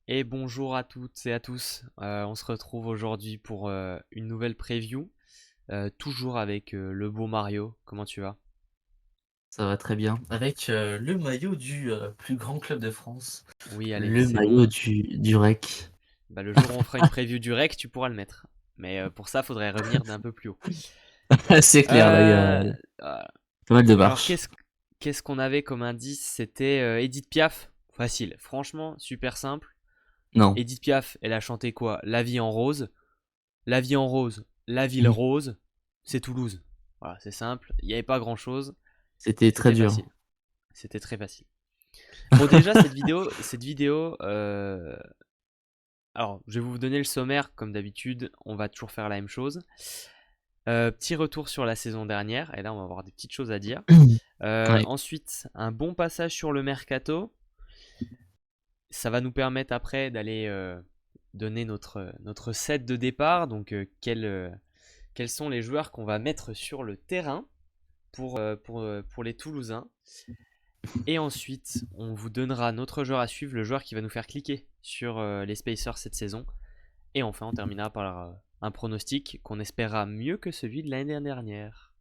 Et bonjour à toutes et à tous. On se retrouve aujourd'hui pour une nouvelle preview, toujours avec le beau Mario. Comment tu vas? Ça va très bien. Avec le maillot du plus grand club de France, Oui, allez, le c'est maillot bon. du REC. Bah, le jour où on fera une preview du rec, tu pourras le mettre. Mais pour ça, faudrait revenir d'un peu plus haut. C'est clair, là, il y a Euh, euh, pas mal de alors, marches. qu'est-ce qu'on avait comme indice? C'était Edith Piaf. Facile, franchement, super simple. Non. Edith Piaf, elle a chanté quoi? La vie en rose. La vie en rose, la ville rose, c'est Toulouse. Voilà, c'est simple, il n'y avait pas grand-chose, C'était très c'était dur. facile. C'était très facile. Bon, déjà, alors, je vais vous donner le sommaire, comme d'habitude, on va toujours faire la même chose. Petit retour sur la saison dernière, et là, on va avoir des petites choses à dire. Ouais. Ensuite, un bon passage sur le mercato. Ça va nous permettre après d'aller donner notre set de départ. Donc, quels sont les joueurs qu'on va mettre sur le terrain pour les Toulousains. Et ensuite, on vous donnera notre joueur à suivre, le joueur qui va nous faire cliquer sur les Spacers cette saison. Et enfin, on terminera par un pronostic qu'on espérera mieux que celui de l'année dernière.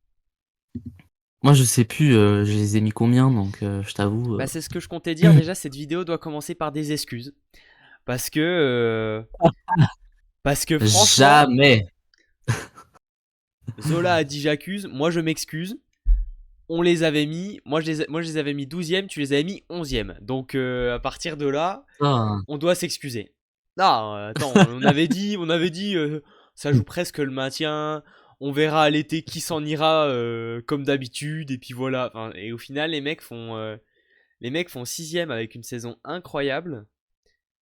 Moi, je sais plus, je les ai mis combien, donc je t'avoue. Bah, c'est ce que je comptais dire. Déjà, cette vidéo doit commencer par des excuses. Parce que, euh, parce que franchement, Jamais. Zola a dit j'accuse, moi je m'excuse. On les avait mis, moi je les avais mis 12e, tu les avais mis 11e. Donc à partir de là, Ah. on doit s'excuser. Non, attends, on avait dit, ça joue presque le maintien. On verra à l'été qui s'en ira comme d'habitude. Et puis voilà. Enfin, et au final, les mecs font 6ème avec une saison incroyable.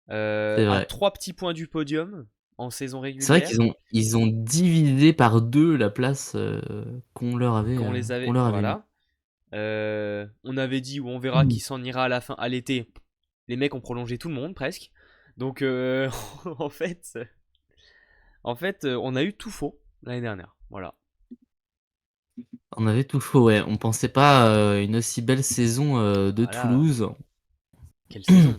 C'est À vrai. 3 petits points du podium en saison C'est vrai régulière. qu'ils ont divisé par 2 la place qu'on leur avait, Qu'on les qu'on avait. leur avait mis. Voilà. On avait dit où on verra Mm. qui s'en ira à la fin, à l'été. Les mecs ont prolongé tout le monde presque. Donc en fait, on a eu tout faux l'année dernière. Voilà. On avait tout faux, ouais. On pensait pas une aussi belle saison de Voilà. Toulouse. Quelle saison.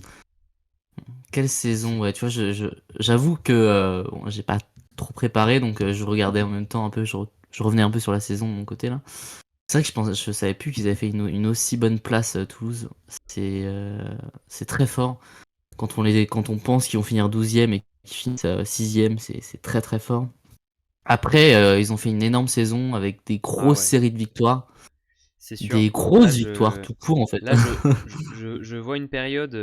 Quelle saison, C'est- ouais, tu vois, j'avoue que bon, j'ai pas trop préparé, donc je regardais en même temps un peu, je revenais un peu sur la saison de mon côté là. C'est vrai que je savais plus qu'ils avaient fait une aussi bonne place Toulouse. C'est euh, c'est très fort. Quand on pense qu'ils vont finir 12e et qu'ils finissent 6e, c'est très très fort. Après, ils ont fait une énorme saison avec des Ah grosses ouais, séries de victoires, c'est sûr. des Là, grosses victoires je, tout court en fait. là, je vois une période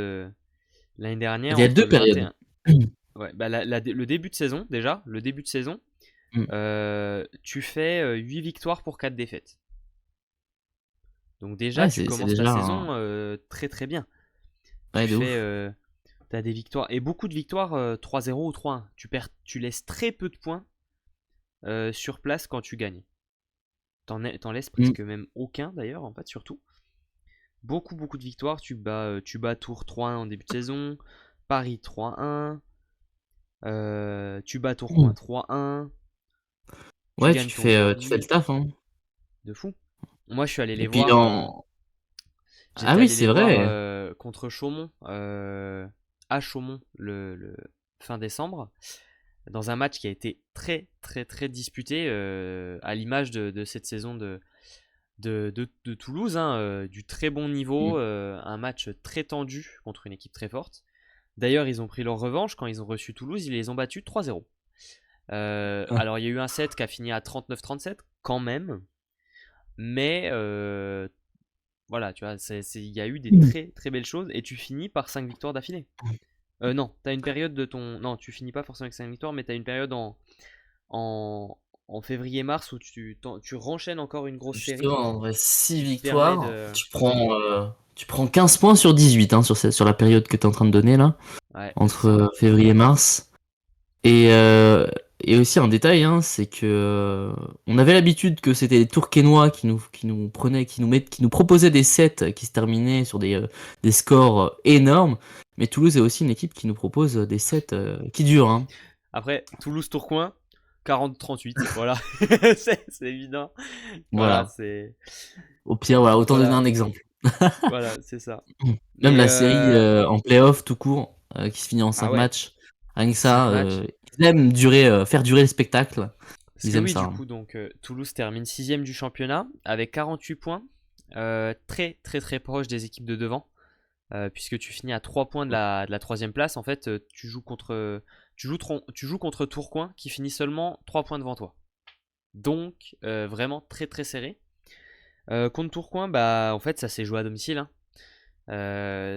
l'année Il dernière y a entre deux le périodes. 21. Ouais, bah le début de saison déjà, le début de saison, tu fais 8 victoires pour 4 défaites. Donc déjà, Ouais, tu c'est commences ta déjà un... saison très très bien. Ouais, Tu de fais, ouf. t'as des victoires et beaucoup de victoires 3-0 ou 3-1. Tu laisses très peu de points sur place quand tu gagnes. T'en laisses Mm. presque même aucun d'ailleurs en fait surtout. Beaucoup beaucoup de victoires. Tu bats Tours 3-1 en début de saison, Paris 3-1, tu bats Tourcoing 3-1, tu Ouais, gagnes ton tu fais le derby, taf, hein. de fou. Moi je suis allé Et les puis voir. en... Ah J'étais oui, allé les c'est voir vrai. contre Chaumont, à Chaumont le fin décembre, dans un match qui a été très très très disputé, à l'image de cette saison de Toulouse, hein, du très bon niveau, Mm. un match très tendu contre une équipe très forte. D'ailleurs, ils ont pris leur revanche quand ils ont reçu Toulouse, ils les ont battus 3-0. Ah. Alors, il y a eu un set qui a fini à 39-37, quand même, mais voilà, tu vois, il y a eu des Mm. très très belles choses et tu finis par 5 victoires d'affilée. Non, t'as une période de ton. Non, tu finis pas forcément avec 5 victoires, mais t'as une période en, en février-mars où tu renchaînes encore une grosse série Justement, en vrai, 6 qui te permet victoires, de. tu prends 15 points sur 18 hein, sur la période que tu es en train de donner là, Ouais, c'est entre ça. février et mars. Et, euh, et aussi un détail, hein, c'est que on avait l'habitude que c'était les Tourquenois qui nous proposaient des sets qui se terminaient sur des scores énormes. Mais Toulouse est aussi une équipe qui nous propose des sets qui durent, hein. Après, Toulouse-Tourcoing, 40-38. Voilà, c'est évident. Voilà, Voilà. c'est. Au pire, voilà, autant donner Voilà, un exemple. voilà, c'est ça. Même Mais la série en playoff tout court. qui se finit en Ah 5 ouais, matchs. Rien que 5 ça, matchs. ils aiment faire durer le spectacle. Parce Ils que aiment oui, ça, du hein. coup, donc Toulouse termine sixième du championnat avec 48 points, très très très proche des équipes de devant, puisque tu finis à 3 points de la troisième place. En fait, tu joues contre Tourcoing qui finit seulement 3 points devant toi. Donc, vraiment très très serré. Contre Tourcoing, bah, en fait, ça s'est joué à domicile, hein.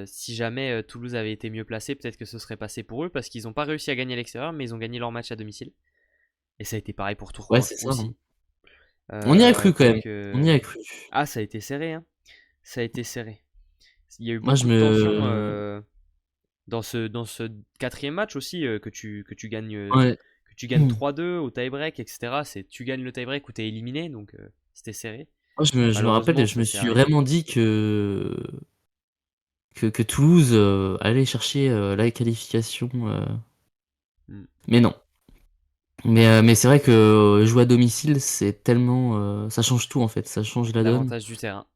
Si jamais Toulouse avait été mieux placé, peut-être que ce serait passé pour eux parce qu'ils n'ont pas réussi à gagner à l'extérieur, mais ils ont gagné leur match à domicile. Et ça a été pareil pour Ouais, Tourcoing c'est ça, hein. aussi. On y a cru quand même. Donc, On y a cru. ah, ça a été serré, hein. Ça a été serré. Il y a eu Moi, je beaucoup de tensions me. dans ce quatrième match aussi, Ouais. que tu gagnes 3-2 au tie-break, etc. Tu gagnes le tie-break ou tu es éliminé, donc c'était serré. Moi, je me Malheureusement, rappelle, je ça me s'est suis arrêté. vraiment dit que Toulouse allait chercher la qualification. Mm. Mais non. Mais c'est vrai que jouer à domicile, c'est tellement. Ça change tout en fait. Ça change la donne. L'avantage du terrain.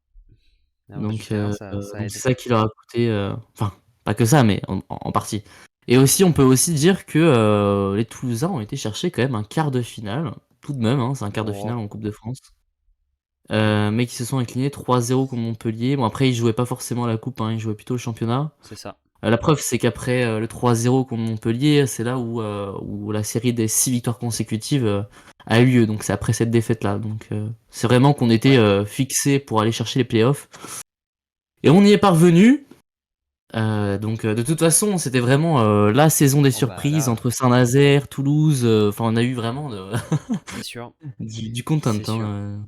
L'avantage du Donc, terrain, euh, ça donc c'est aide. ça qui leur a coûté. Enfin, pas que ça, mais en partie. Et aussi, on peut aussi dire que les Toulousains ont été chercher quand même un quart de finale. Tout de même, hein, c'est un quart de finale Oh, en Coupe de France. Mais qui se sont inclinés 3-0 contre Montpellier. Bon, après, ils jouaient pas forcément la coupe, hein, ils jouaient plutôt le championnat. c'est ça. La preuve, c'est qu'après le 3-0 contre Montpellier, c'est là où la série des 6 victoires consécutives a eu lieu. Donc, c'est après cette défaite-là. Donc, c'est vraiment qu'on était Ouais. fixé pour aller chercher les playoffs. Et on y est parvenu. Donc, de toute façon, c'était vraiment la saison des Oh bah surprises là, entre Saint-Nazaire, Toulouse. Enfin, on a eu vraiment c'est sûr. du content C'est sûr.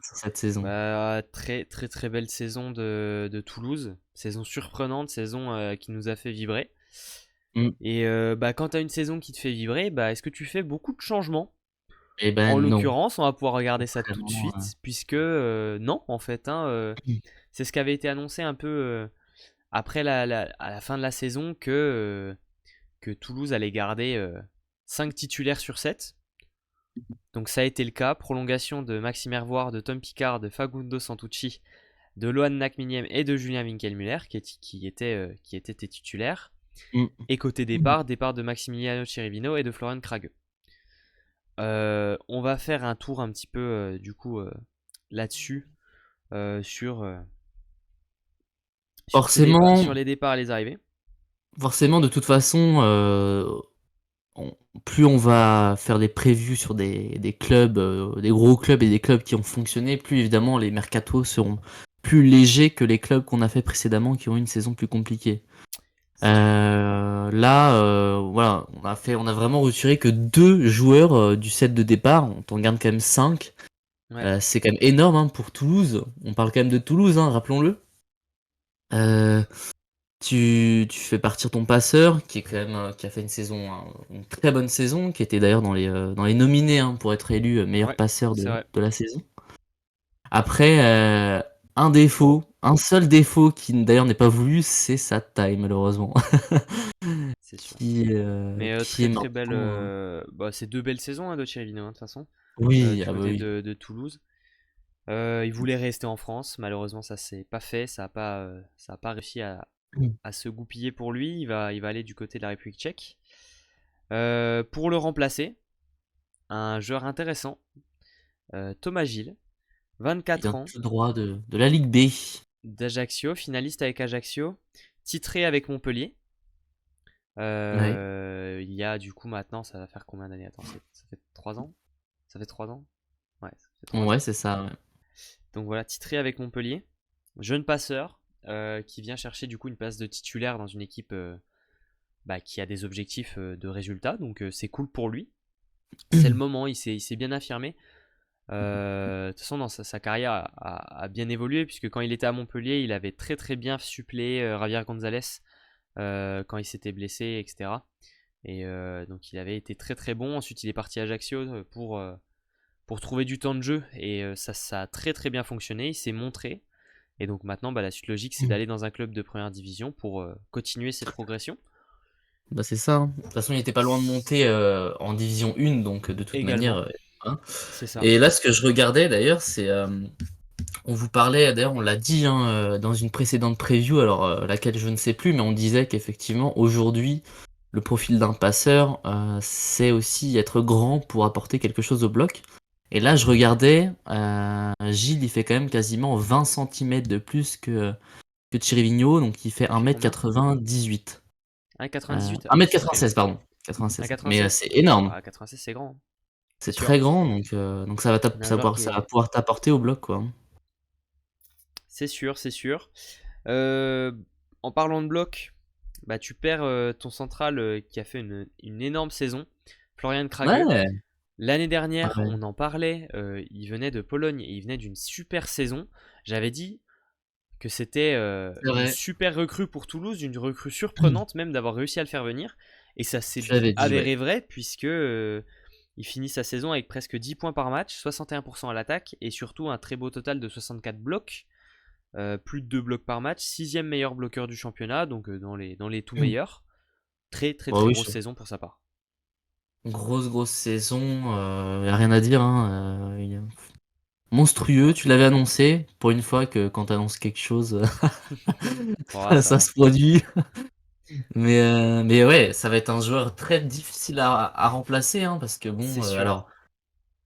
sur cette saison. Bah, très très très belle saison de Toulouse. Saison surprenante, saison qui nous a fait vibrer. Mm. Et bah, quand tu as une saison qui te fait vibrer, bah, est-ce que tu fais beaucoup de changements? Eh En ben non. l'occurrence, on va pouvoir regarder ça tout de Contrairement suite, puisque non, en fait, hein, c'est ce qui avait été annoncé un peu après à la fin de la saison que Toulouse allait garder 5 titulaires sur 7. Donc ça a été le cas. Prolongation de Maxime Hervoire, de Tom Picard, de Facundo Santucci, de Lohan Nakminiem et de Julien Winkelmuller qui étaient tes titulaires. Mm. Et côté départ de Maximiliano Cherivino et de Florian Krage. On va faire un tour un petit peu du coup là-dessus Forcément, sur les départs et les arrivées. forcément, de toute façon, on- plus on va faire des previews sur des clubs, des gros clubs et des clubs qui ont fonctionné, plus évidemment les mercatos seront plus légers que les clubs qu'on a fait précédemment qui ont eu une saison plus compliquée. C'est sûr. Là, voilà, on a vraiment retiré que 2 joueurs du set de départ. On t'en garde quand même 5. Ouais, C'est quand même énorme, hein, pour Toulouse. On parle quand même de Toulouse, hein, rappelons-le. Euh, tu fais partir ton passeur, qui est quand même, qui a fait une saison, une très bonne saison, qui était d'ailleurs dans les nominés, hein, pour être élu meilleur ouais, passeur c'est de, vrai, de la saison. Après, un défaut, un seul défaut qui d'ailleurs n'est pas voulu, c'est sa taille, malheureusement. c'est sûr. qui, Mais qui est très très belle. maintenant. Bah, c'est deux belles saisons hein, de Cherivino, hein, de toute façon, Oui, du ah bah côté oui. de Toulouse. Il voulait rester en France, malheureusement ça s'est pas fait, ça a pas réussi à se goupiller pour lui. Il va aller du côté de la République tchèque. Pour le remplacer, un joueur intéressant, Thomas Gilles, Il 24 vient ans, tout droit de la Ligue B. d'Ajaccio, finaliste avec Ajaccio, titré avec Montpellier. Ouais. Il y a du coup maintenant, ça va faire combien d'années? Attends, ça fait 3 ans? Ça fait 3 ans? Ouais, ça fait 3 Ouais, ans. c'est ça, ouais. Donc voilà, titré avec Montpellier. Jeune passeur qui vient chercher du coup une place de titulaire dans une équipe bah, qui a des objectifs de résultats. Donc c'est cool pour lui. C'est le moment, il s'est bien affirmé. De toute façon, dans sa carrière a bien évolué, puisque quand il était à Montpellier, il avait très très bien suppléé Javier Gonzalez quand il s'était blessé, etc. Et donc il avait été très très bon. Ensuite, il est parti à Ajaccio pour trouver du temps de jeu, et ça a très très bien fonctionné. Il s'est montré. Et donc maintenant, bah, la suite logique, c'est d'aller dans un club de première division pour continuer cette progression. Bah, c'est ça, hein. De toute façon, il était pas loin de monter en Division 1, donc de toute manière. Également, Hein. c'est ça. Et là, ce que je regardais d'ailleurs, c'est. On vous parlait, d'ailleurs, on l'a dit, hein, dans une précédente preview, alors laquelle je ne sais plus, mais on disait qu'effectivement, aujourd'hui, le profil d'un passeur, c'est aussi être grand pour apporter quelque chose au bloc. Et là, je regardais, Gilles, il fait quand même quasiment 20 centimètres de plus que Chirivigno, donc il fait Il fait combien? 1,98 Ah, m. 98. Ah oui, c'est très 1,96 m, grand. pardon. Ah, 96. Mais 96. c'est énorme. Ah, 96, c'est grand, hein. C'est C'est sûr. très grand, donc On a un joueur qui ça va est. pouvoir t'apporter au bloc, quoi. C'est sûr, c'est sûr. Euh, En parlant de bloc, bah, tu perds ton central qui a fait une énorme saison, Florian Krage. Ouais, L'année dernière, ouais, on en parlait, il venait de Pologne et il venait d'une super saison. J'avais dit que c'était c'est une vrai. super recrue pour Toulouse, une recrue surprenante même d'avoir réussi à le faire venir. Et ça s'est Tu l'avais dit, ouais. avéré vrai puisque il finit sa saison avec presque 10 points par match, 61% à l'attaque et surtout un très beau total de 64 blocs, plus de 2 blocs par match, sixième meilleur bloqueur du championnat, donc dans les tout meilleurs. Très très Bah très oui, grosse saison pour sa part. grosse saison, y a rien à dire, hein. Monstrueux, tu l'avais annoncé. Pour une fois que quand t'annonces quelque chose, Oh, ça ça va. se produit. Mais ouais, ça va être un joueur très difficile à remplacer, hein, parce que C'est bon, sûr.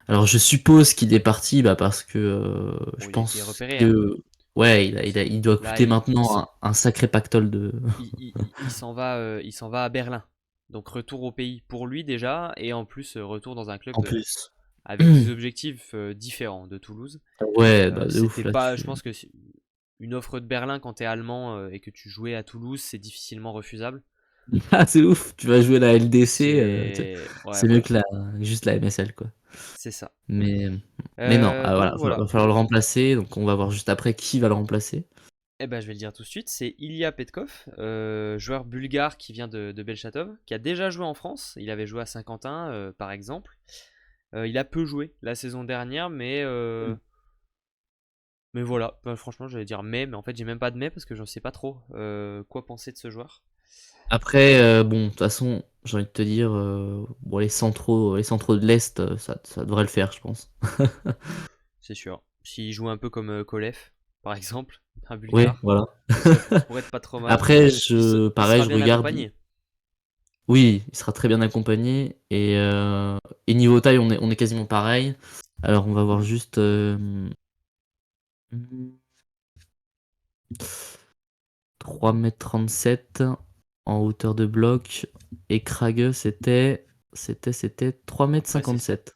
alors je suppose qu'il est parti, bah parce que je Bon, il a été pense repéré, hein. que ouais, il doit Là, coûter maintenant un sacré pactole de. il s'en va à Berlin. Donc retour au pays pour lui déjà, et en plus retour dans un club En plus. avec des objectifs différents de Toulouse. Ouais, bah de ouf C'était pas, je là-dessus. pense que une offre de Berlin quand t'es allemand et que tu jouais à Toulouse, c'est difficilement refusable. Ah, c'est ouf, tu vas jouer la LDC, Ouais, c'est mieux voilà, que juste la MSL, quoi. c'est ça. Mais, mais non, Donc voilà, voilà. va falloir le remplacer, donc on va voir juste après qui va le remplacer. Eh ben, je vais le dire tout de suite, c'est Ilya Petkov, joueur bulgare qui vient de Belchatov, qui a déjà joué en France. Il avait joué à Saint-Quentin, par exemple. Il a peu joué la saison dernière, mais voilà. Bah, franchement, j'allais dire mais en fait, j'ai même pas de mais parce que je ne sais pas trop quoi penser de ce joueur. Après, bon, de toute façon, j'ai envie de te dire, bon, les centraux de l'Est, ça devrait le faire, je pense. C'est sûr. S'il joue un peu comme Kolev, par exemple, un Ouais, bulgare, voilà. ça pourrait être pas trop mal. Après, Il pareil, sera je bien regarde. accompagné. Oui, il sera très bien accompagné. Et niveau taille, on est quasiment pareil. Alors, on va voir Mm. juste. 3,37 m en hauteur de bloc. Et Krage, c'était 3,57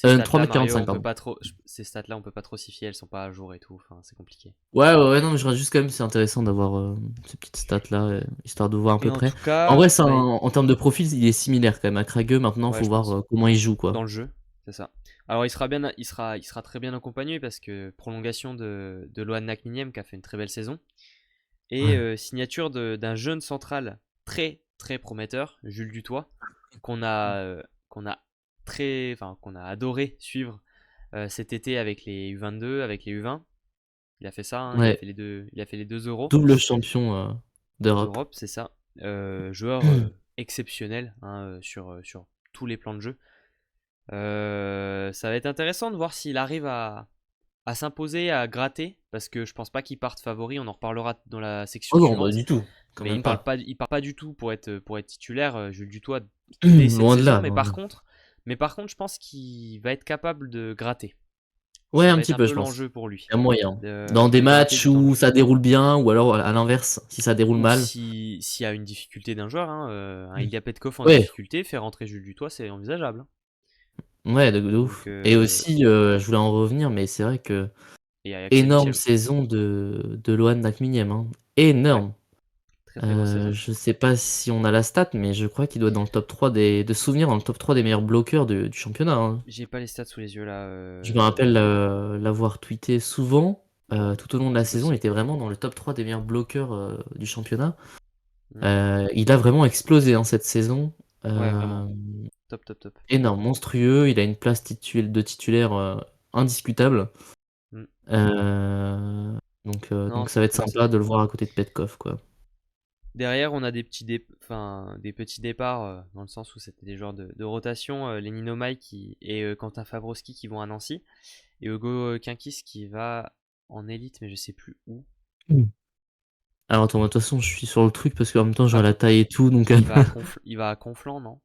Ouais, m. ces stats-là, Mario, 3,45 m, on peut pardon. pas trop. Ces stats-là, on peut pas trop s'y fier, elles sont pas à jour et tout. Enfin, c'est compliqué. Ouais, non, mais je regarde juste quand même, c'est intéressant d'avoir ces petites stats-là, histoire de voir à Et peu en près. tout En vrai, cas, ça, en termes de profil, il est similaire quand même à Krage. Maintenant, ouais, faut je voir pense. comment il joue, quoi. Dans le jeu, c'est ça. Alors, il sera très bien accompagné parce que prolongation de Loan Nakminem qui a fait une très belle saison et Ouais. signature d'un jeune central très très prometteur, Jules Dutoit, qu'on a qu'on a qu'on a adoré suivre cet été avec les U22, avec les U20. Il a fait ça, hein, Ouais, il a fait les 2 euros double champion d'Europe. d'Europe, c'est ça. Joueur exceptionnel, hein, sur tous les plans de jeu. Ça va être intéressant de voir s'il arrive à s'imposer, à gratter, parce que je pense pas qu'il parte favori. On en reparlera dans la Oh section non, bah suivante. du tout, quand Mais même pas. il part pas du tout pour être titulaire, Jules Dutoit, dès cette Loin de saison. là, Mais loin de par là. contre, mais par contre, je pense qu'il va être capable de gratter. Ouais, Ça un va être petit un peu, peu je pense. l'enjeu pour Il lui, y a moyen. Dans de des gratter matchs du temps de où jeu. ça déroule bien, ou alors à l'inverse, si ça déroule Ou mal. si s'il y a une difficulté d'un joueur, hein, un Ilya Petkov en Ouais, difficulté, faire rentrer Jules Dutoit, c'est envisageable, hein. ouais, de Donc, ouf. Et aussi, je voulais en revenir, mais c'est vrai que et Axel énorme Michel aussi. saison de Loan Nakminem, hein. Ouais, Énorme. très très grosse saison. Je sais pas si on a la stat, mais je crois qu'il doit être dans le top 3 de souvenirs, dans le top 3 des meilleurs bloqueurs du championnat, hein. J'ai pas les stats sous les yeux là. Je me rappelle l'avoir tweeté souvent. Tout au long de la C'est saison, il possible. était vraiment dans le top 3 des meilleurs bloqueurs du championnat. Mm. Il a vraiment explosé hein, cette saison. Ouais, vraiment. Euh, Top, top, top. Énorme, monstrueux. Il a une place de titulaire indiscutable. Mm. Non, Donc ça va être c'est classe. sympa de le voir à côté de Petkov, quoi. Derrière, on a des petits départs dans le sens où c'était des joueurs de rotation. Lenino Mai et Quentin Fabrowski qui vont à Nancy. Et Hugo Kinkis qui va en élite, mais je sais plus où. Mm. Alors attends, de toute façon, je suis sur le truc parce qu'en même temps, Ah, j'aurai la taille et tout, donc. il va à Conflans, non?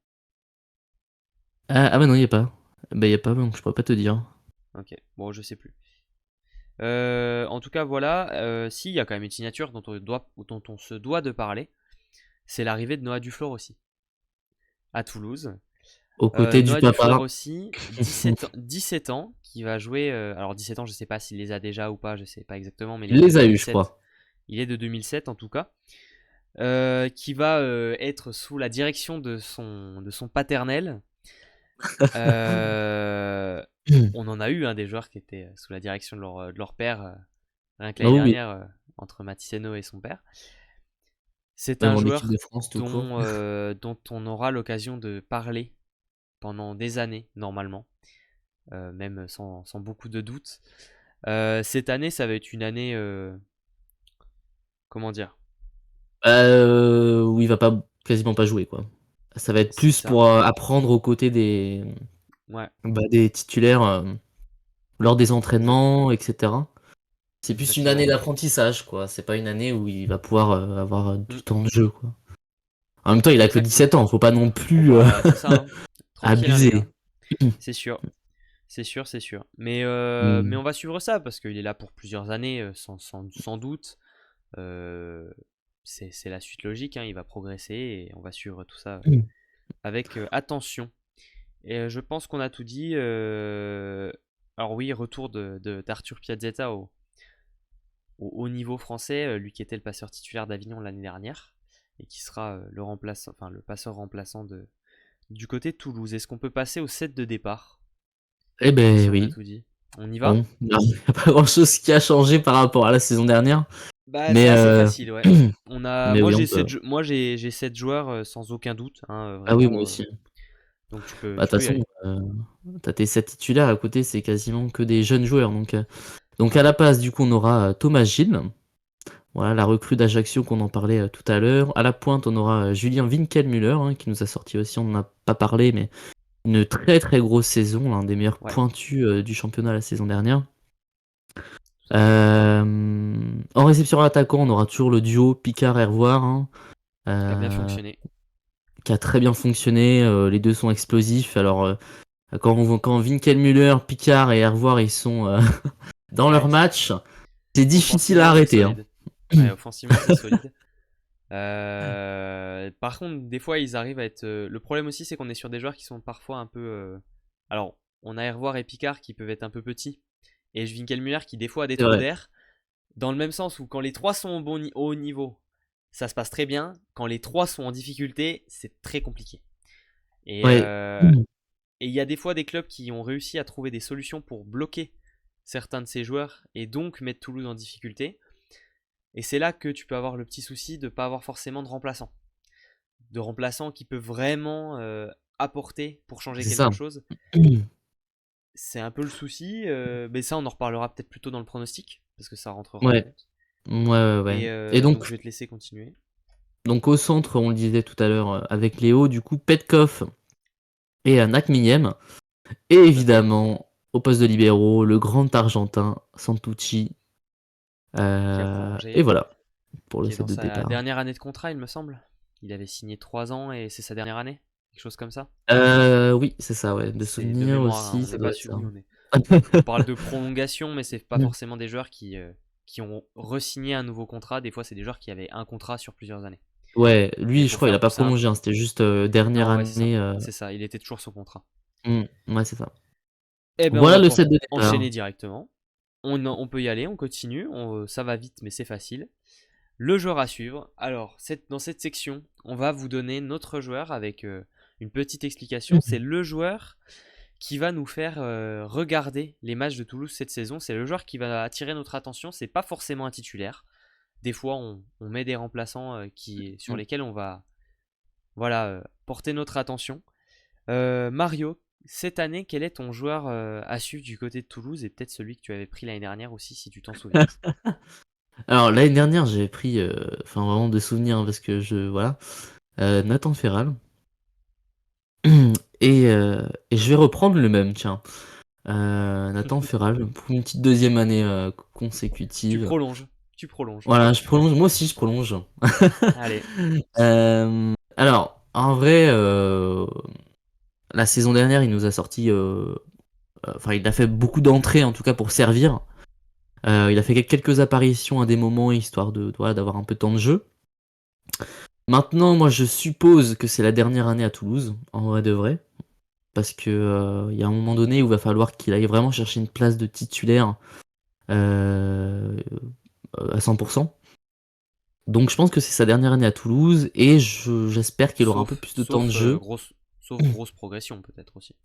Ah bah non, y a pas. Bah y a pas, donc je pourrais pas te dire. Ok, bon, je sais plus. En tout cas, voilà. Si, il y a quand même une signature dont on se doit de parler. C'est l'arrivée de Noah Duflor aussi, à Toulouse. Aux côtés du Noah Duflor papa. aussi, 17 ans, qui va jouer. Alors 17 ans, je sais pas s'il les a déjà ou pas, je sais pas exactement, mais il est Il de les a eu, je 2007. crois. Il est de 2007 en tout cas. Qui va être sous la direction de son paternel. Euh, on en a eu des joueurs qui étaient sous la direction de leur père, rien que Ah l'année oui, oui. dernière, entre Mathis et son père. C'est Même un en équipe joueur de France, tout court. dont on aura l'occasion de parler pendant des années, normalement, même sans beaucoup de doutes. Cette année, ça va être une année, comment dire, Où il va pas quasiment pas jouer, quoi. Ça va être c'est plus ça. pour apprendre aux côtés Ouais, des titulaires lors des exact, entraînements, etc. C'est plus une année exactement. d'apprentissage, quoi. C'est pas une année où il va pouvoir avoir Mm, du temps de jeu, quoi. En même temps, il a que exactement. 17 ans, faut pas non Bon plus bah c'est ça, hein. Tranquille les gars. abuser. C'est sûr, c'est sûr, c'est sûr. Mais Mm. on va suivre ça parce qu'il est là pour plusieurs années, sans doute. Euh, c'est la suite logique, hein, il va progresser et on va suivre tout ça avec attention. Et je pense qu'on a tout dit. Alors oui, retour d'Arthur Piazzetta au haut niveau français, lui qui était le passeur titulaire d'Avignon l'année dernière et qui sera le passeur remplaçant du côté de Toulouse. Est-ce qu'on peut passer au set de départ Eh si ben on a oui. tout dit? On y va? Bon, il n'y a pas grand-chose qui a changé par rapport à la saison dernière. Bah, c'est Mais, assez facile, ouais. mais oui, on peut. J'ai 7 joueurs sans aucun doute, hein, Ah oui, moi vraiment. aussi. Donc Bah, de tu toute peux y façon, aller. t'as tes 7 titulaires à côté, c'est quasiment que des jeunes joueurs. Donc à la passe, du coup, on aura Thomas Gilles. Voilà, la recrue d'Ajaccio qu'on en parlait tout à l'heure. À la pointe, on aura Julien Winkelmüller, hein, qui nous a sorti aussi, on n'en a pas parlé, mais une très très grosse saison, l'un des meilleurs Ouais, pointus du championnat la saison dernière. tout à fait. En réception à l'attaquant, on aura toujours le duo Picard-Hervoire, hein, Qui a bien euh, fonctionné. qui a très bien fonctionné. Les deux sont explosifs. Alors, quand Winkelmüller, Picard et Hervoire ils sont dans leur Ouais, match, c'est difficile à offensivement, c'est arrêter, hein. solide. Ouais, offensivement, c'est solide. Par contre, des fois, ils arrivent à être. Le problème aussi, c'est qu'on est sur des joueurs qui sont parfois un peu. Alors, on a Hervoire et Picard qui peuvent être un peu petits. Et Winkelmüller qui, des fois, a des C'est trous vrai. d'air. Dans le même sens où, quand les trois sont au haut niveau, ça se passe très bien. Quand les trois sont en difficulté, c'est très compliqué. Et Ouais. euh, et il y a des fois des clubs qui ont réussi à trouver des solutions pour bloquer certains de ces joueurs et donc mettre Toulouse en difficulté. Et c'est là que tu peux avoir le petit souci de ne pas avoir forcément de remplaçants. De remplaçants qui peuvent vraiment apporter pour changer C'est quelque ça. chose. C'est un peu le souci, mais ça on en reparlera peut-être plus tôt dans le pronostic, parce que ça rentrera en Ouais. compte. Ouais, ouais, ouais. Et Et donc je vais te laisser continuer. donc au centre, on le disait tout à l'heure avec Léo, du coup, Petkov et Nakminem. Et Tout à fait. évidemment, au poste de libéraux, le grand Argentin, Santucci. Qui a Et prolongé, voilà, pour le qui est set dans de sa départ. dernière année de contrat, il me semble. Il avait signé 3 ans et c'est sa dernière année, quelque chose comme ça. Oui, c'est ça, ouais. De C'est de souvenir mémoire, hein, aussi, on ça n'est doit pas être ça. sûr. Oui, on parle de prolongation, mais c'est pas forcément des joueurs qui ont re-signé un nouveau contrat. Des fois, c'est des joueurs qui avaient un contrat sur plusieurs années. Ouais, Et lui, je pour crois, il faire a plus pas simple, prolongé, hein, c'était juste dernière non, ouais, c'est ça. année. C'est ça, il était toujours sous contrat. Ouais, c'est ça. Eh ben, on Voilà va le pouvoir set de départ. enchaîner directement. On peut y aller, on continue. Ça va vite, mais c'est facile. Le joueur à suivre. Alors, dans cette section, on va vous donner notre joueur avec une petite explication. C'est le joueur qui va nous faire regarder les matchs de Toulouse cette saison. C'est le joueur qui va attirer notre attention. C'est pas forcément un titulaire. Des fois, on met des remplaçants sur lesquels on va porter notre attention. Mario, cette année, quel est ton joueur à suivre du côté de Toulouse et peut-être celui que tu avais pris l'année dernière aussi, si tu t'en souviens? Alors, l'année dernière, j'avais pris, enfin, vraiment de souvenirs, hein, parce que voilà, Nathan Ferral. Et je vais reprendre le même, tiens. Nathan Ferral, pour une petite deuxième année Tu consécutive. prolonges. Tu prolonges. Voilà, je prolonge. Moi aussi, je prolonge. Allez. Alors, en vrai, la saison dernière, il nous a sorti. Enfin, il a fait beaucoup d'entrées, en tout cas pour servir. Il a fait quelques apparitions à des moments, histoire voilà, d'avoir un peu de temps de jeu. Maintenant, moi, je suppose que c'est la dernière année à Toulouse, en vrai de vrai. Parce que il y a un moment donné où il va falloir qu'il aille vraiment chercher une place de titulaire euh, à 100%. Donc je pense que c'est sa dernière année à Toulouse et j'espère qu'il aura un peu Sauf, plus de temps de sauf, jeu, sauf grosse progression peut-être aussi.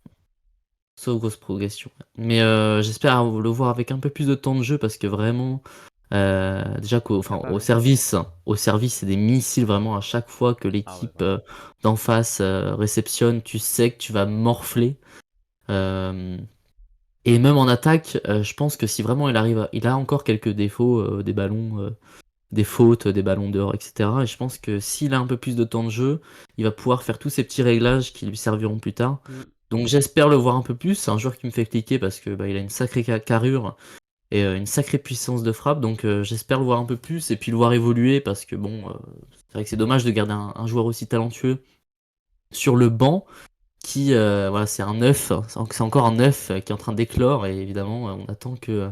sauf grosse progression. Mais j'espère le voir avec un peu plus de temps de jeu parce que vraiment, déjà enfin, Capable, hein. au service, c'est des missiles vraiment à chaque fois que Ah ouais, l'équipe vraiment. d'en face réceptionne, tu sais que tu vas morfler. Euh, et même en attaque, je pense que si vraiment il a encore quelques défauts, des ballons. Des fautes, des ballons dehors, etc. Et je pense que s'il a un peu plus de temps de jeu, il va pouvoir faire tous ces petits réglages qui lui serviront plus tard. Mm. Donc j'espère le voir un peu plus. C'est un joueur qui me fait cliquer parce que il a une sacrée carrure et une sacrée puissance de frappe. Donc j'espère le voir un peu plus et puis le voir évoluer parce que bon, c'est vrai que c'est dommage de garder un joueur aussi talentueux sur le banc qui, voilà, c'est un neuf, c'est encore un neuf qui est en train d'éclore et évidemment on attend que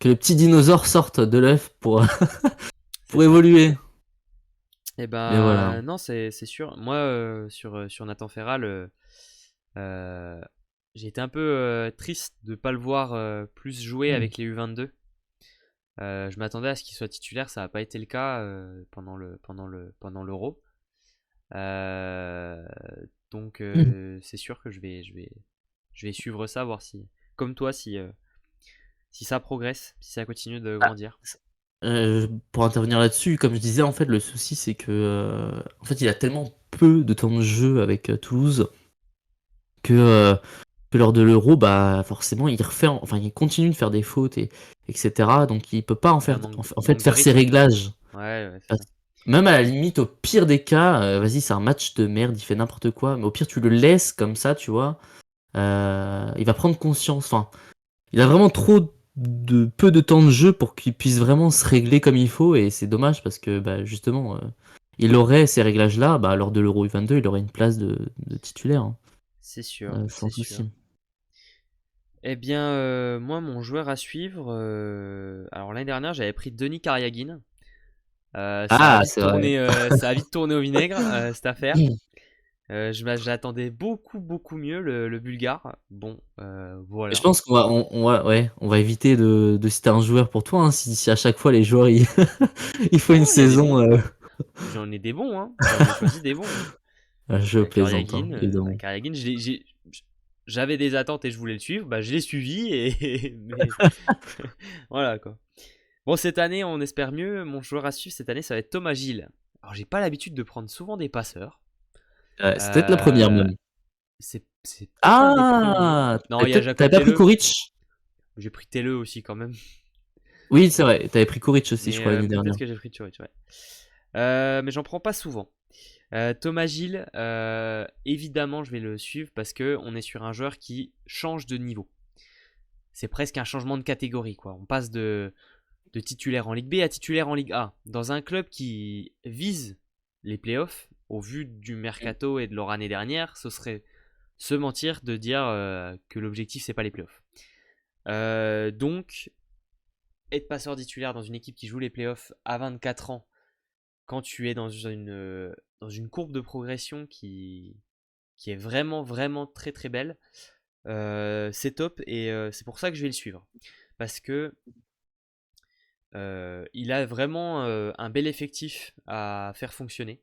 le petit dinosaure sorte de l'œuf pour, C'est pour ça. évoluer. Et Mais voilà. ben non, c'est sûr. Moi, sur Nathan Ferral, euh, j'ai été un peu triste de pas le voir plus jouer Hmm. avec les U22. Je m'attendais à ce qu'il soit titulaire, ça n'a pas été le cas pendant l'Euro. Euh, donc c'est sûr que je vais suivre ça, voir si, comme toi, si ça progresse, si ça continue de Ah, grandir. pour intervenir là-dessus, comme je disais, en fait, le souci, c'est que en fait, il a tellement peu de temps de jeu avec Toulouse que, que lors de l'Euro, bah, forcément, enfin, il continue de faire des fautes etc. Donc, il peut pas Il y a un en fait manque de faire ses rythme. réglages. Ouais, ouais, c'est Parce- ça. Même à la limite, au pire des cas, vas-y, c'est un match de merde, il fait n'importe quoi, mais au pire, tu le laisses comme ça, tu vois. Il va prendre conscience. Enfin, il a vraiment trop de peu de temps de jeu pour qu'il puisse vraiment se régler comme il faut et c'est dommage parce que bah, justement il aurait ces réglages-là, bah, lors de l'Euro U22 il aurait une place de titulaire, hein, C'est sûr, sans c'est sûr. souci. Eh bien, moi, mon joueur à suivre, alors l'année dernière, j'avais pris Denis Kariagin. Ça a Ah, vite c'est vrai. tourné, ça a vite tourné au vinaigre, cette affaire. J'attendais beaucoup, beaucoup mieux le Bulgare. Bon, Je voilà. pense ouais, on va éviter de citer un joueur pour toi, hein, si à chaque fois les joueurs il faut une Non, il y a des saison. bons. J'en ai des bons, hein. J'en ai choisi des bons, hein. Je plaisante, hein, Karyagin, évidemment. Karyagin, j'avais des attentes et je voulais le suivre. Bah, je l'ai suivi mais voilà quoi. Bon, cette année, on espère mieux. Mon joueur à suivre cette année, ça va être Thomas Gilles. Alors, j'ai pas l'habitude de prendre souvent des passeurs. C'est peut-être la première Euh, même. c'est peut-être un des premiers. Ah, Non, il y a t'avais Jacob pas pris Telleux. Kuric? J'ai pris Telleux aussi quand même. Oui, c'est vrai, t'avais pris Kuric aussi, je Mais crois, l'année peut-être dernière. que j'ai pris Turic, ouais. Mais j'en prends pas souvent. Thomas Gilles, évidemment, je vais le suivre parce que on est sur un joueur qui change de niveau. C'est presque un changement de catégorie, quoi. On passe de titulaire en Ligue B à titulaire en Ligue A. Dans un club qui vise les playoffs, au vu du mercato et de leur année dernière, ce serait se mentir de dire que l'objectif c'est pas les playoffs. Donc, être passeur titulaire dans une équipe qui joue les playoffs à 24 ans, quand tu es dans une courbe de progression qui est vraiment, vraiment très, très belle, c'est top et c'est pour ça que je vais le suivre. Parce que il a vraiment un bel effectif à faire fonctionner.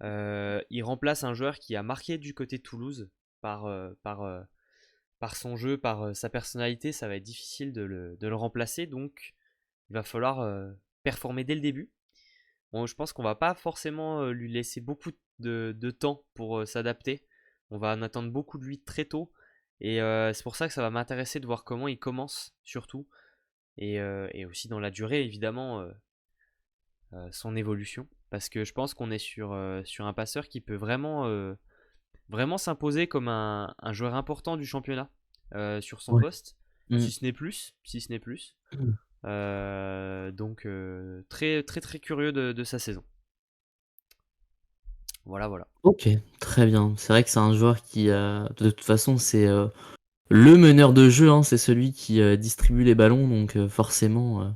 Il remplace un joueur qui a marqué du côté de Toulouse par son jeu, par sa personnalité. Ça va être difficile de le remplacer, donc il va falloir performer dès le début. Bon, je pense qu'on va pas forcément lui laisser beaucoup de temps pour s'adapter. On va en attendre beaucoup de lui très tôt. Et c'est pour ça que ça va m'intéresser de voir comment il commence, surtout. Et aussi dans la durée, évidemment, son évolution. Parce que je pense qu'on est sur un passeur qui peut vraiment s'imposer comme un joueur important du championnat sur son Ouais. poste. Mm. Si ce n'est plus. Si ce n'est plus. Donc très très très curieux de sa saison. Voilà, voilà. Ok, très bien. C'est vrai que c'est un joueur qui, de toute façon, c'est le meneur de jeu, hein, c'est celui qui distribue les ballons, donc forcément,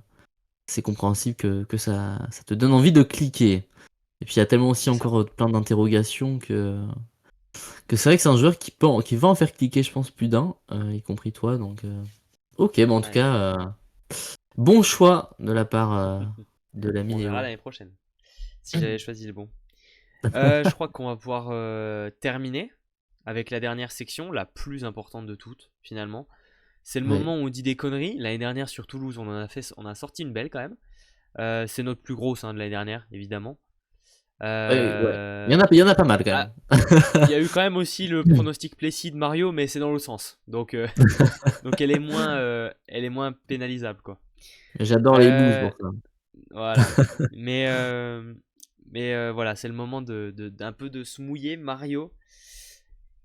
c'est compréhensible que ça te donne envie de cliquer. Et puis il y a tellement aussi C'est ça. encore plein d'interrogations que c'est vrai que c'est un joueur qui va en faire cliquer, je pense, plus d'un, y compris toi. Donc, ok, bon, en tout Ouais. cas, bon choix de la part de l'ami On verra Léo. l'année prochaine si j'avais choisi le bon. Je crois qu'on va pouvoir terminer avec la dernière section, la plus importante de toutes, finalement. C'est le Ouais. moment où on dit des conneries. L'année dernière sur Toulouse, on a sorti une belle quand même. C'est notre plus grosse hein, de l'année dernière, évidemment. Ouais, ouais. Euh, Il y en a pas mal quand ah, même. il y a eu quand même aussi le pronostic Plessis de Mario, mais c'est dans l'autre sens. Donc elle est moins pénalisable, quoi. J'adore les blues Euh, pour ça. voilà. Mais, voilà, c'est le moment d'un peu de se mouiller. Mario,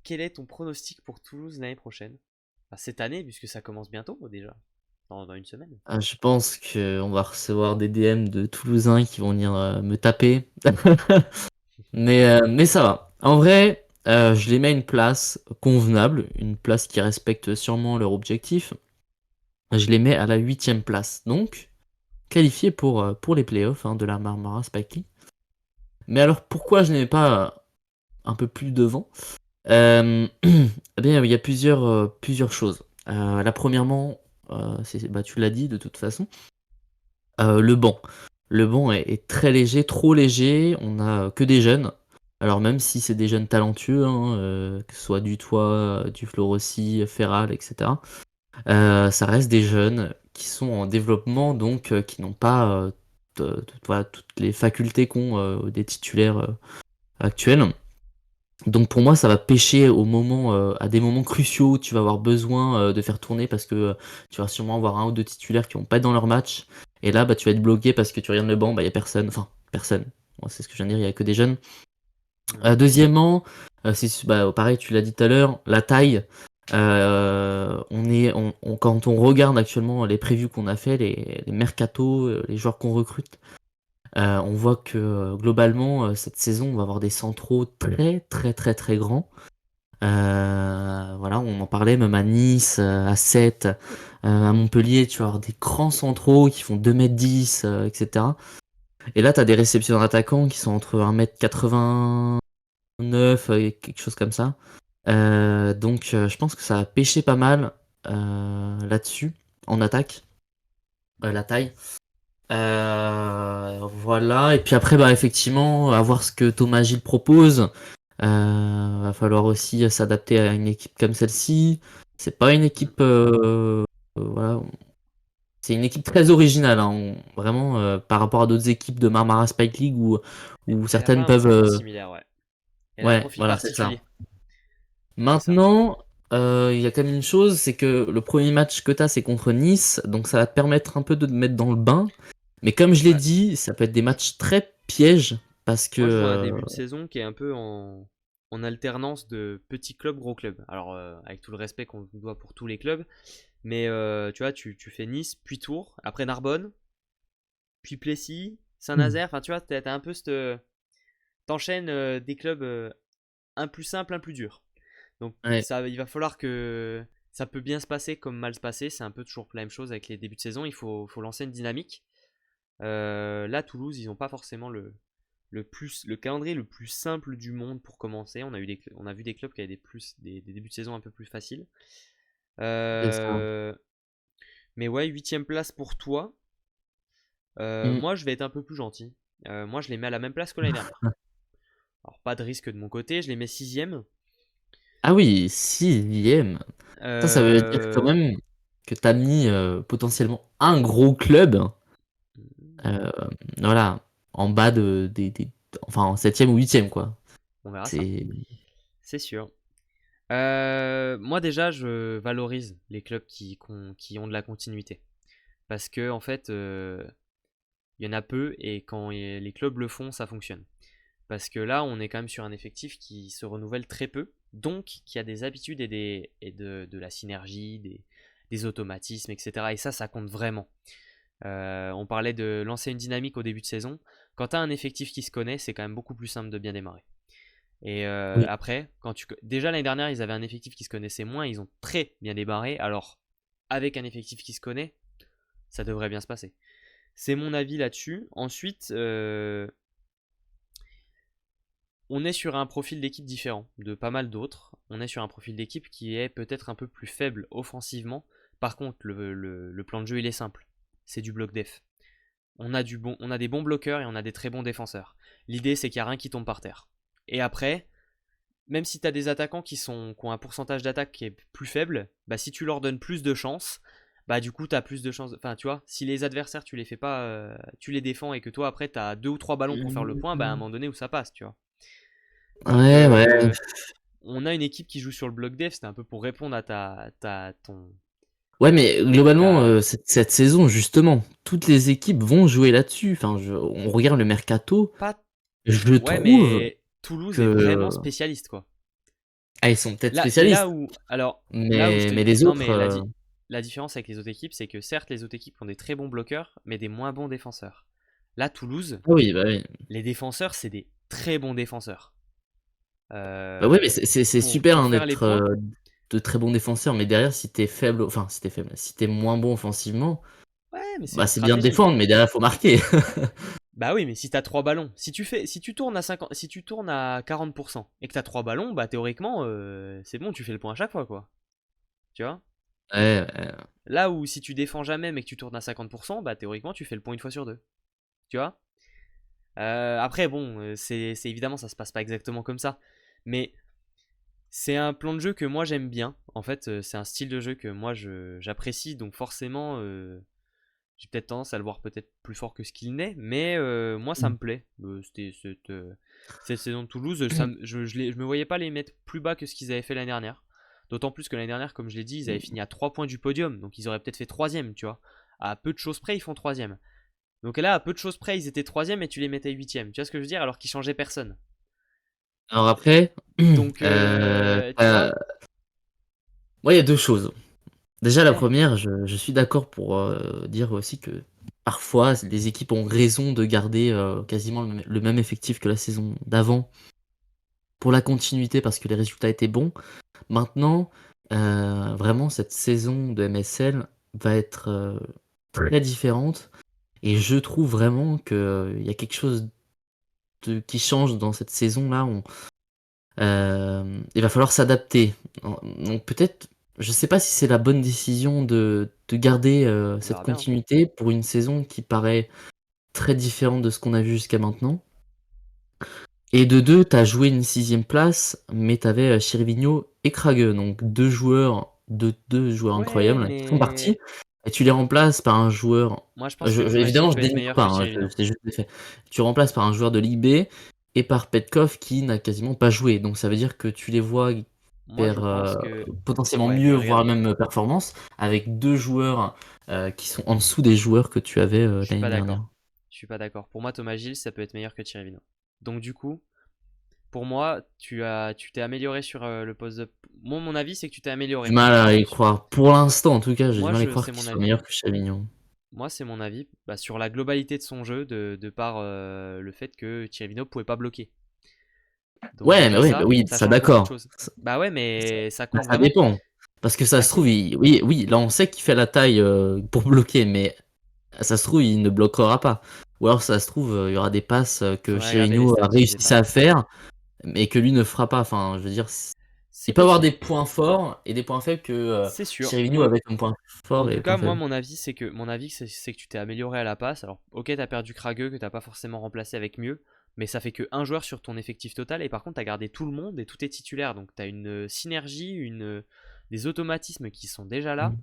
quel est ton pronostic pour Toulouse l'année prochaine? Enfin, cette année, puisque ça commence bientôt déjà, dans une semaine. Je pense qu'on va recevoir des DM de Toulousains qui vont venir me taper. Mais ça va. En vrai, je les mets à une place convenable, une place qui respecte sûrement leur objectif. Je les mets à la 8e place. Donc, qualifiés pour les playoffs hein, de la Marmara Spike League. Mais alors, pourquoi je les mets pas un peu plus devant? Eh bien, il y a plusieurs choses. La premièrement, bah, tu l'as dit de toute façon, le banc. Le banc est très léger, trop léger. On a que des jeunes. Alors même si c'est des jeunes talentueux, hein, que ce soit Dutoit, Duflorossi, Ferral, etc. Ça reste des jeunes qui sont en développement, donc qui n'ont pas voilà, toutes les facultés qu'ont des titulaires actuels. Donc pour moi, ça va pêcher à des moments cruciaux où tu vas avoir besoin de faire tourner parce que tu vas sûrement avoir un ou deux titulaires qui vont pas être dans leur match. Et là, bah, tu vas être bloqué parce que tu regardes le banc, bah, il y a personne. Enfin, personne. Moi, c'est ce que je viens de dire, il y a que des jeunes. Ouais. Deuxièmement, bah, pareil, tu l'as dit tout à l'heure, la taille. Quand on regarde actuellement les previews qu'on a fait, les mercatos, les joueurs qu'on recrute, on voit que globalement, cette saison, on va avoir des centraux très très très très grands. Voilà, on en parlait même à Nice, à Sète, à Montpellier, tu vas avoir des grands centraux qui font 2 m 10, etc. Et là, tu as des réceptions d'attaquants qui sont entre 1 m 89 et quelque chose comme ça. Donc, je pense que ça a pêché pas mal là-dessus, en attaque, la taille. Voilà, et puis après, bah, effectivement, à voir ce que Thomas Gilles propose. Va falloir aussi s'adapter à une équipe comme celle-ci. C'est pas une Mm. équipe, voilà, c'est une équipe très originale, hein. Vraiment, par rapport à d'autres équipes de Marmara Spike League où Elle a pas certaines un peuvent, profil similaire, ouais. Elle a un ouais, profil voilà, c'est ça. particulier, c'est ça. Maintenant, il y a quand même une chose, c'est que le premier match que tu as, c'est contre Nice, donc ça va te permettre un peu de te mettre dans le bain. Mais comme je l'ai Ouais. dit, ça peut être des matchs très pièges parce que Moi, je vois un début de saison qui est un peu en alternance de petits clubs, gros clubs. Alors, avec tout le respect qu'on doit pour tous les clubs, mais tu vois, tu fais Nice, puis Tours, après Narbonne, puis Plessis, Saint-Nazaire. Enfin, tu vois, t'as un peu cette. T'enchaînes des clubs un plus simple, un plus dur. Donc, ouais, ça, il va falloir que ça peut bien se passer comme mal se passer. C'est un peu toujours la même chose avec les débuts de saison. Il faut lancer une dynamique. Là, Toulouse, ils n'ont pas forcément le calendrier le plus simple du monde pour commencer. On a vu des clubs qui avaient des débuts de saison un peu plus faciles. c'est ça. Euh, mais ouais, huitième place pour toi. Mm. Moi, je vais être un peu plus gentil. Moi, je les mets à la même place que l'année dernière. Alors, pas de risque de mon côté, je les mets sixième. Ah oui, 6e. Ça veut dire quand Euh, même que t'as mis potentiellement un gros club, euh, voilà, en bas enfin en 7e ou 8e, quoi. on verra ça, C'est. c'est sûr. Moi, déjà, je valorise les clubs qui ont de la continuité. Parce que, en fait, il y en a peu et quand les clubs le font, ça fonctionne. Parce que là, on est quand même sur un effectif qui se renouvelle très peu, donc qui a des habitudes et de la synergie, des automatismes, etc. Et ça compte vraiment. On parlait de lancer une dynamique au début de saison. Quand tu as un effectif qui se connaît, c'est quand même beaucoup plus simple de bien démarrer. Et Oui. après, déjà l'année dernière, ils avaient un effectif qui se connaissait moins, ils ont très bien démarré. Alors, avec un effectif qui se connaît, ça devrait bien se passer. C'est mon avis là-dessus. Ensuite, on est sur un profil d'équipe différent de pas mal d'autres. On est sur un profil d'équipe qui est peut-être un peu plus faible offensivement. Par contre, le plan de jeu, il est simple. C'est du bloc def. On a des bons bloqueurs et on a des très bons défenseurs. L'idée, c'est qu'il n'y a rien qui tombe par terre. Et après, même si tu as des attaquants qui ont un pourcentage d'attaque qui est plus faible, bah, si tu leur donnes plus de chances, bah, du coup, tu as plus de chances. Enfin, tu vois, si les adversaires, tu les fais pas, tu les défends et que toi, après, tu as 2 ou 3 ballons pour faire le point, bah, à un moment donné où ça passe, tu vois. Donc, Ouais, ouais. on a une équipe qui joue sur le bloc def, c'était un peu pour répondre à ton, Ouais, mais globalement, ta... cette saison, justement, toutes les équipes vont jouer là-dessus. Enfin, on regarde le mercato, Pas... je Ouais, trouve mais Toulouse est vraiment que. spécialiste, quoi. Ah, ils sont peut-être Là spécialistes, où, alors, là où je mais, te, mais les non autres. mais la différence avec les autres équipes, c'est que certes les autres équipes ont des très bons bloqueurs, mais des moins bons défenseurs. Là, Toulouse, Ah oui, bah oui. les défenseurs, c'est des très bons défenseurs. Bah oui, Euh, mais c'est super pour hein, faire les d'être points, de très bons défenseurs, mais derrière, si t'es faible, enfin, si t'es faible, si t'es moins bon offensivement, ouais, mais c'est bah une c'est bien de stratégie. défendre, mais derrière, faut marquer. Bah oui, mais si t'as 3 ballons, si tu tournes à 50, si tu tournes à 40% et que t'as 3 ballons, bah théoriquement, c'est bon, tu fais le point à chaque fois, quoi. Tu vois? Ouais, ouais. Là où si tu défends jamais mais que tu tournes à 50%, bah théoriquement, tu fais le point une fois sur deux. Tu vois? Après, bon, c'est évidemment, ça se passe pas exactement comme ça. Mais c'est un plan de jeu que moi j'aime bien. En fait, c'est un style de jeu que moi j'apprécie. Donc forcément, j'ai peut-être tendance à le voir peut-être plus fort que ce qu'il n'est. Mais moi, ça me plaît. Cette saison de Toulouse, je me voyais pas les mettre plus bas que ce qu'ils avaient fait l'année dernière. D'autant plus que l'année dernière, comme je l'ai dit, ils avaient fini à 3 points du podium. Donc ils auraient peut-être fait troisième, tu vois. À peu de choses près, ils font troisième. Donc là, à peu de choses près, ils étaient troisième et tu les mettais huitième. Tu vois ce que je veux dire? Alors qu'ils changeaient personne. Alors après, Donc, tu vois? moi, il y a deux choses. Déjà, la Ouais, première, je suis d'accord pour dire aussi que parfois, les équipes ont raison de garder quasiment le même effectif que la saison d'avant pour la continuité parce que les résultats étaient bons. Maintenant, vraiment, cette saison de MSL va être très différente et je trouve vraiment qu'il y a quelque chose qui change dans cette saison-là. Il va falloir s'adapter. Donc peut-être, je sais pas si c'est la bonne décision de garder on cette verra bien, hein. continuité pour une saison qui paraît très différente de ce qu'on a vu jusqu'à maintenant. Et de deux, t'as joué une sixième place, mais t'avais Chirivigno et Krage, donc deux joueurs Ouais, incroyables qui sont partis, mais et tu les remplaces par un joueur. moi je pense que Magil Évidemment, je peut être dénigre meilleur pas, que hein, Chirivino. c'est juste des faits. Tu remplaces par un joueur de Ligue B et par Petkov qui n'a quasiment pas joué. Donc ça veut dire que tu les vois Moi je faire pense que. potentiellement Ouais, mieux, mais voire regarde, même performance, avec deux joueurs qui sont en dessous des joueurs que tu avais je suis l'année pas dernière. d'accord. Je suis pas d'accord. Pour moi, Thomas Gilles, ça peut être meilleur que Chirivino. Donc du coup, pour moi, tu t'es amélioré sur le poste de. Moi, mon avis, c'est que tu t'es J'ai du amélioré. mal à y croire. Pour l'instant, en tout cas, j'ai du Moi, mal à y croire c'est qu'il mon soit avis. meilleur que Chavignon. Moi, c'est mon avis bah, sur la globalité de son jeu, de par le fait que Chirivino pouvait pas bloquer. Donc Ouais, mais déjà oui, bah ça, oui, ça ça change beaucoup de d'accord. choses. Bah ouais, mais ça Bah, compte ça vraiment. dépend. Parce que ça Bah se trouve, si. oui, oui, là on sait qu'il fait la taille pour bloquer, mais ça se trouve, il ne bloquera pas. Ou alors ça se trouve, il y aura des passes que Faudrait regarder les Chirino stats, a je les ai réussi pas. à faire, mais que lui ne fera pas. Enfin, je veux dire, C'est il peut avoir des possible, points forts et des points faibles que c'est sûr. Chirino avait comme point En fort tout et point cas, moi, faible. mon avis, c'est que tu t'es amélioré à la passe. Alors, ok, t'as perdu Krageux que t'as pas forcément remplacé avec mieux, mais ça fait que un joueur sur ton effectif total. Et par contre, t'as gardé tout le monde et tout est titulaire. Donc, t'as une synergie, des automatismes qui sont déjà là.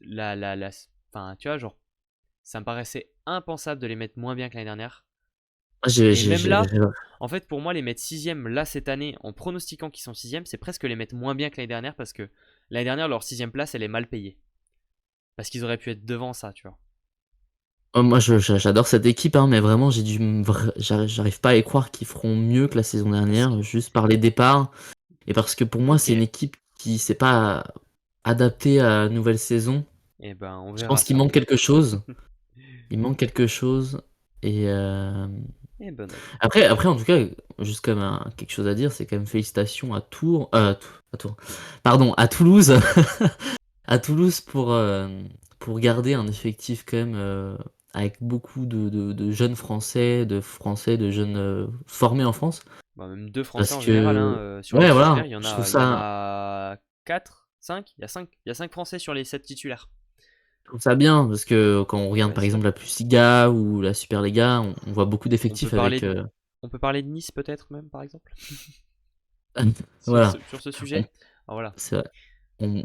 Mm. Enfin, tu vois, genre, ça me paraissait impensable de les mettre moins bien que l'année dernière. Moi, Et même là, en fait, pour moi, les mettre sixième là cette année, en pronostiquant qu'ils sont sixième, c'est presque les mettre moins bien que l'année dernière parce que l'année dernière, leur sixième place, elle est mal payée. Parce qu'ils auraient pu être devant ça, tu vois. Oh, moi, j'adore cette équipe, hein, mais vraiment, j'arrive pas à y croire qu'ils feront mieux que la saison Parce dernière, juste par les départs. Et parce que pour moi, Ok, c'est une équipe qui s'est pas adaptée à la nouvelle saison. Et ben, on Je verra pense qu'il ça. manque quelque chose. Il manque quelque chose. Et Et ben non. après, en tout cas, juste comme quelque chose à dire, c'est quand même félicitations à Tours, à Tours, pardon, à Toulouse, à Toulouse pour garder un effectif quand même avec beaucoup de jeunes Français, de jeunes formés en France. Bah, même deux Français Parce en général, hein, que, sur les ouais, titulaires, voilà, je trouve il y en ça, a 4, 5. Il y a 5 Français sur les 7 titulaires. je trouve ça bien, parce que quand on regarde Ouais, par exemple la Plus Liga ou la Superliga, on voit beaucoup on peut d'effectifs parler avec. de, on peut parler de Nice peut-être même, par exemple, Voilà, sur ce on- sujet. Alors voilà. c'est vrai.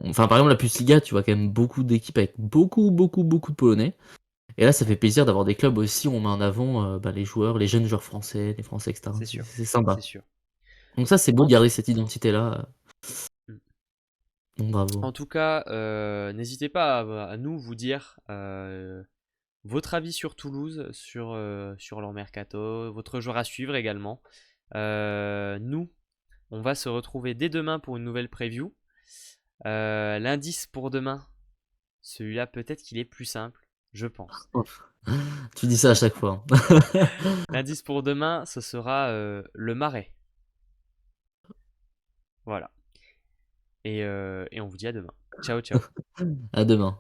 Enfin, par exemple, la Plus Liga, tu vois quand même beaucoup d'équipes avec beaucoup, beaucoup, beaucoup de Polonais. Et là, ça fait plaisir d'avoir des clubs aussi où on met en avant les joueurs, les jeunes joueurs français, les Français, etc. C'est sûr. C'est C'est sympa. sûr. Donc ça, c'est beau En de tout, garder cette identité-là. mm. Donc bravo. En tout cas, n'hésitez pas à nous vous dire votre avis sur Toulouse, sur leur mercato, votre joueur à suivre également. Nous, on va se retrouver dès demain pour une nouvelle preview. L'indice pour demain, celui-là peut-être qu'il est plus simple, je pense. Tu dis ça à chaque fois. L'indice pour demain, ce sera le Marais. Voilà. Et on vous dit à demain. Ciao, ciao. À demain.